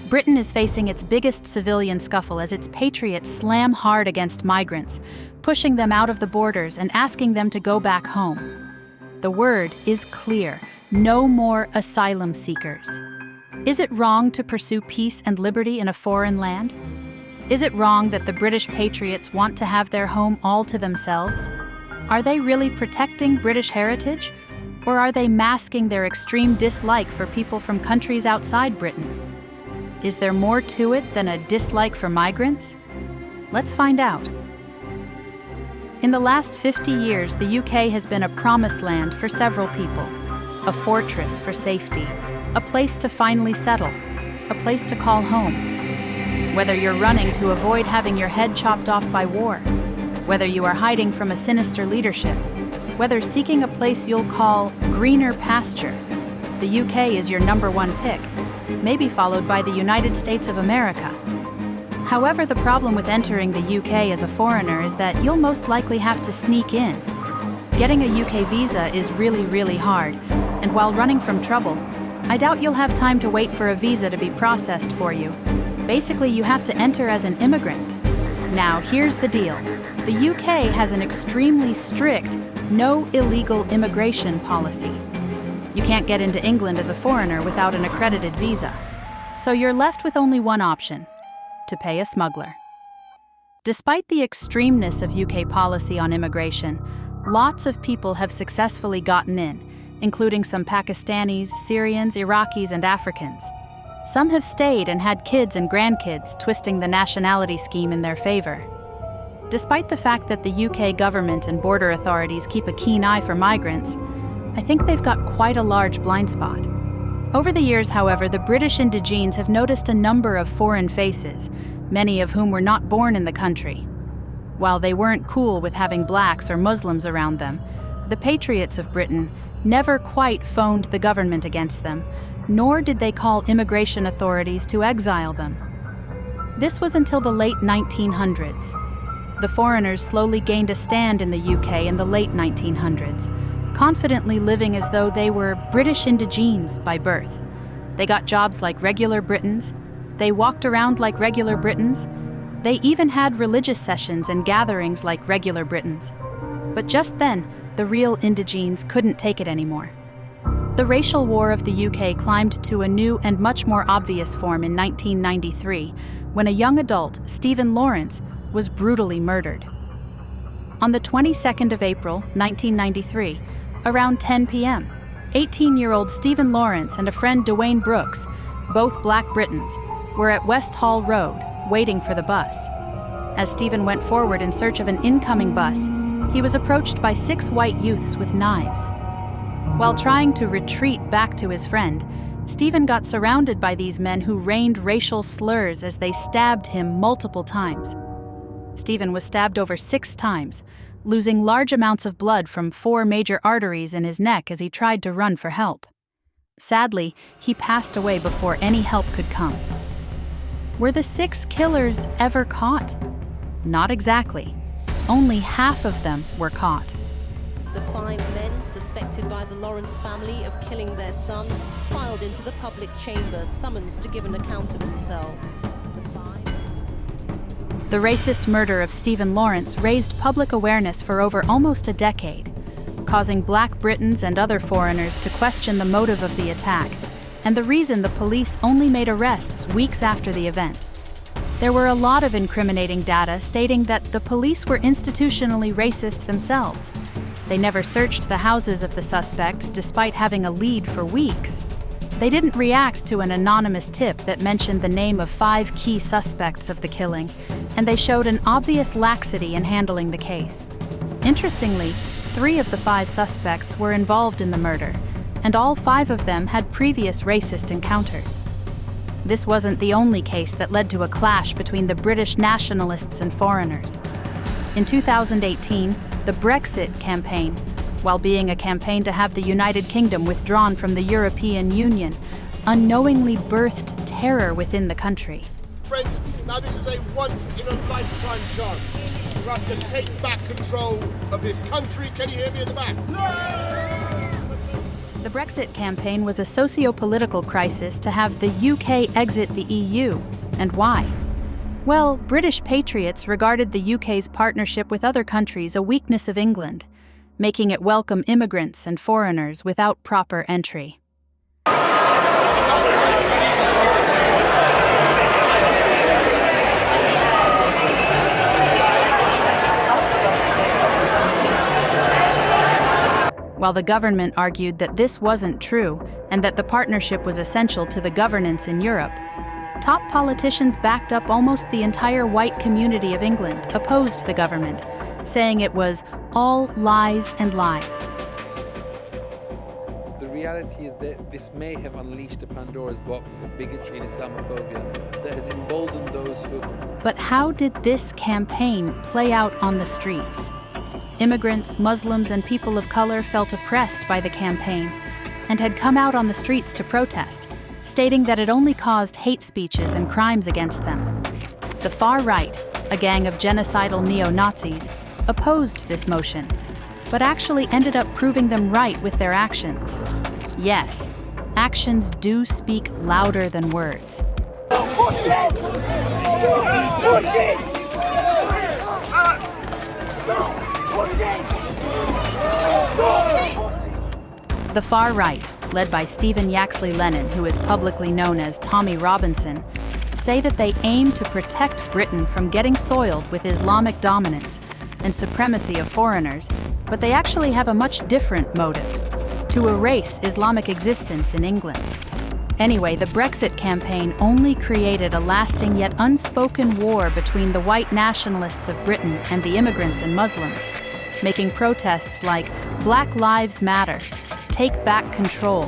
Britain is facing its biggest civilian scuffle as its patriots slam hard against migrants, pushing them out of the borders and asking them to go back home. The word is clear: no more asylum seekers. Is it wrong to pursue peace and liberty in a foreign land? Is it wrong that the British Patriots want to have their home all to themselves? Are they really protecting British heritage? Or are they masking their extreme dislike for people from countries outside Britain? Is there more to it than a dislike for migrants? Let's find out. In the last 50 years, the UK has been a promised land for several people, a fortress for safety, a place to finally settle, a place to call home. Whether you're running to avoid having your head chopped off by war, whether you are hiding from a sinister leadership, whether seeking a place you'll call greener pasture, the UK is your #1 pick, maybe followed by the United States of America. However, the problem with entering the UK as a foreigner is that you'll most likely have to sneak in. Getting a UK visa is really hard, and while running from trouble, I doubt you'll have time to wait for a visa to be processed for you. Basically, you have to enter as an immigrant. Now, here's the deal. The UK has an extremely strict no illegal immigration policy. You can't get into England as a foreigner without an accredited visa. So you're left with only one option: to pay a smuggler. Despite the extremeness of UK policy on immigration, lots of people have successfully gotten in, including some Pakistanis, Syrians, Iraqis, and Africans. Some have stayed and had kids and grandkids, twisting the nationality scheme in their favor. Despite the fact that the UK government and border authorities keep a keen eye for migrants, I think they've got quite a large blind spot. Over the years, however, the British indigenes have noticed a number of foreign faces, many of whom were not born in the country. While they weren't cool with having blacks or Muslims around them, the Patriots of Britain never quite phoned the government against them, nor did they call immigration authorities to exile them. This was until the late 1900s. The foreigners slowly gained a stand in the UK in the late 1900s, confidently living as though they were British indigenes by birth. They got jobs like regular Britons. They walked around like regular Britons. They even had religious sessions and gatherings like regular Britons. But just then, the real indigenes couldn't take it anymore. The racial war of the UK climbed to a new and much more obvious form in 1993, when a young adult, Stephen Lawrence, was brutally murdered. On the 22nd of April, 1993, around 10 p.m., 18-year-old Stephen Lawrence and a friend Dwayne Brooks, both black Britons, were at West Hall Road, waiting for the bus. As Stephen went forward in search of an incoming bus, he was approached by 6 white youths with knives. While trying to retreat back to his friend, Stephen got surrounded by these men who rained racial slurs as they stabbed him multiple times. Stephen was stabbed over 6 times, losing large amounts of blood from 4 major arteries in his neck as he tried to run for help. Sadly, he passed away before any help could come. Were the 6 killers ever caught? Not exactly. Only half of them were caught. The 5 men suspected by the Lawrence family of killing their son filed into the public chamber, summons to give an account of themselves. The racist murder of Stephen Lawrence raised public awareness for over almost a decade, causing black Britons and other foreigners to question the motive of the attack and the reason the police only made arrests weeks after the event. There were a lot of incriminating data stating that the police were institutionally racist themselves. They never searched the houses of the suspects despite having a lead for weeks. They didn't react to an anonymous tip that mentioned the name of 5 key suspects of the killing, and they showed an obvious laxity in handling the case. Interestingly, 3 of the 5 suspects were involved in the murder, and all 5 of them had previous racist encounters. This wasn't the only case that led to a clash between the British nationalists and foreigners. In 2018, the Brexit campaign, while being a campaign to have the United Kingdom withdrawn from the European Union, unknowingly birthed terror within the country. Friends, now this is a once-in-a-lifetime chance for us to take back control of this country. Can you hear me at the back? The Brexit campaign was a socio-political crisis to have the UK exit the EU. And why? Well, British Patriots regarded the UK's partnership with other countries a weakness of England, making it welcome immigrants and foreigners without proper entry. While the government argued that this wasn't true and that the partnership was essential to the governance in Europe, top politicians backed up almost the entire white community of England opposed the government, saying it was all lies and lies. The reality is that this may have unleashed a Pandora's box of bigotry and Islamophobia that has emboldened those who... But how did this campaign play out on the streets? Immigrants, Muslims, and people of color felt oppressed by the campaign and had come out on the streets to protest, stating that it only caused hate speeches and crimes against them. The far right, a gang of genocidal neo-Nazis, opposed this motion, but actually ended up proving them right with their actions. Yes, actions do speak louder than words. The far right, led by Stephen Yaxley Lennon, who is publicly known as Tommy Robinson, say that they aim to protect Britain from getting soiled with Islamic dominance and supremacy of foreigners, but they actually have a much different motive: to erase Islamic existence in England. Anyway, the Brexit campaign only created a lasting yet unspoken war between the white nationalists of Britain and the immigrants and Muslims, making protests like Black Lives Matter, Take Back Control,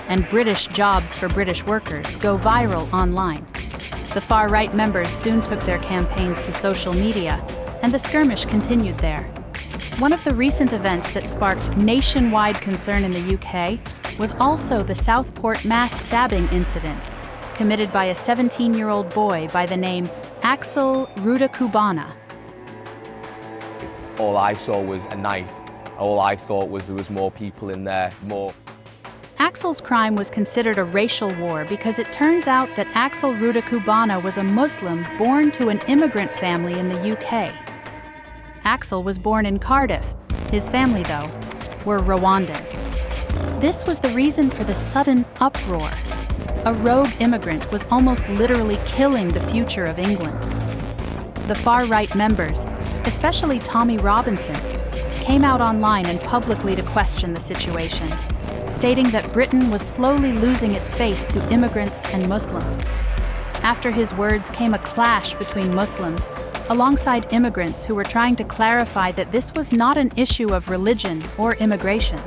and British Jobs for British Workers go viral online. The far-right members soon took their campaigns to social media, and the skirmish continued there. One of the recent events that sparked nationwide concern in the UK was also the Southport mass stabbing incident, committed by a 17-year-old boy by the name Axel Rudakubana. All I saw was a knife. All I thought was there was more people in there, more. Axel's crime was considered a racial war because it turns out that Axel Rudakubana was a Muslim born to an immigrant family in the UK. Axel was born in Cardiff. His family, though, were Rwandan. This was the reason for the sudden uproar. A rogue immigrant was almost literally killing the future of England. The far-right members, especially Tommy Robinson, came out online and publicly to question the situation, stating that Britain was slowly losing its face to immigrants and Muslims. After his words came a clash between Muslims alongside immigrants who were trying to clarify that this was not an issue of religion or immigration.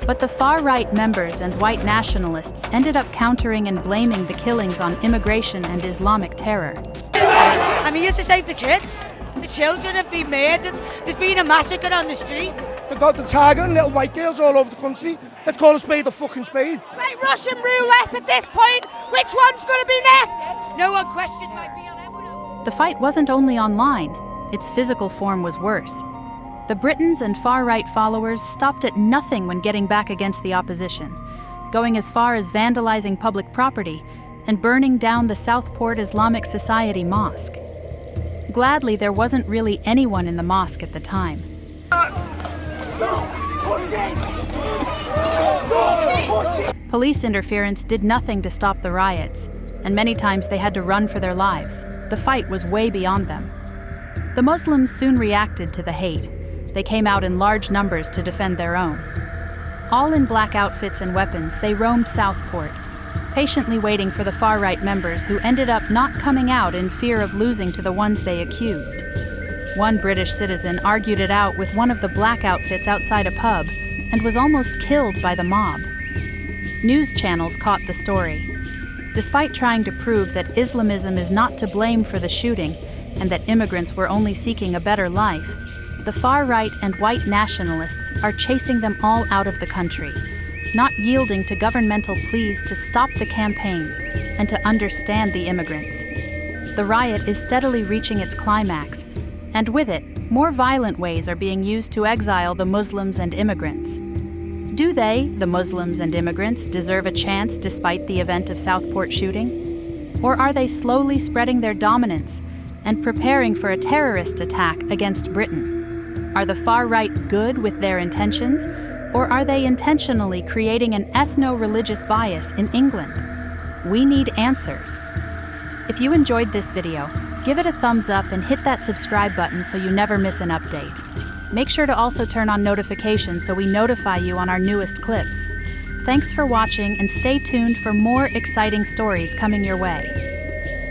But the far-right members and white nationalists ended up countering and blaming the killings on immigration and Islamic terror. I'm here to save the kids. The children have been murdered. There's been a massacre on the street. They got the targeting little white girls all over the country. Let's call a spade a fucking spade. It's like Russian roulette at this point. Which one's going to be next? No one questioned my BLM. The fight wasn't only online. Its physical form was worse. The Britons and far-right followers stopped at nothing when getting back against the opposition, going as far as vandalizing public property and burning down the Southport Islamic Society mosque. Gladly, there wasn't really anyone in the mosque at the time. Police interference did nothing to stop the riots, and many times they had to run for their lives. The fight was way beyond them. The Muslims soon reacted to the hate. They came out in large numbers to defend their own. All in black outfits and weapons, they roamed Southport, patiently waiting for the far-right members who ended up not coming out in fear of losing to the ones they accused. One British citizen argued it out with one of the black outfits outside a pub and was almost killed by the mob. News channels caught the story. Despite trying to prove that Islamism is not to blame for the shooting and that immigrants were only seeking a better life, the far-right and white nationalists are chasing them all out of the country, not yielding to governmental pleas to stop the campaigns and to understand the immigrants. The riot is steadily reaching its climax, and with it, more violent ways are being used to exile the Muslims and immigrants. Do they, the Muslims and immigrants, deserve a chance despite the event of Southport shooting? Or are they slowly spreading their dominance and preparing for a terrorist attack against Britain? Are the far right good with their intentions, or are they intentionally creating an ethno-religious bias in England? We need answers. If you enjoyed this video, give it a thumbs up and hit that subscribe button so you never miss an update. Make sure to also turn on notifications so we notify you on our newest clips. Thanks for watching and stay tuned for more exciting stories coming your way.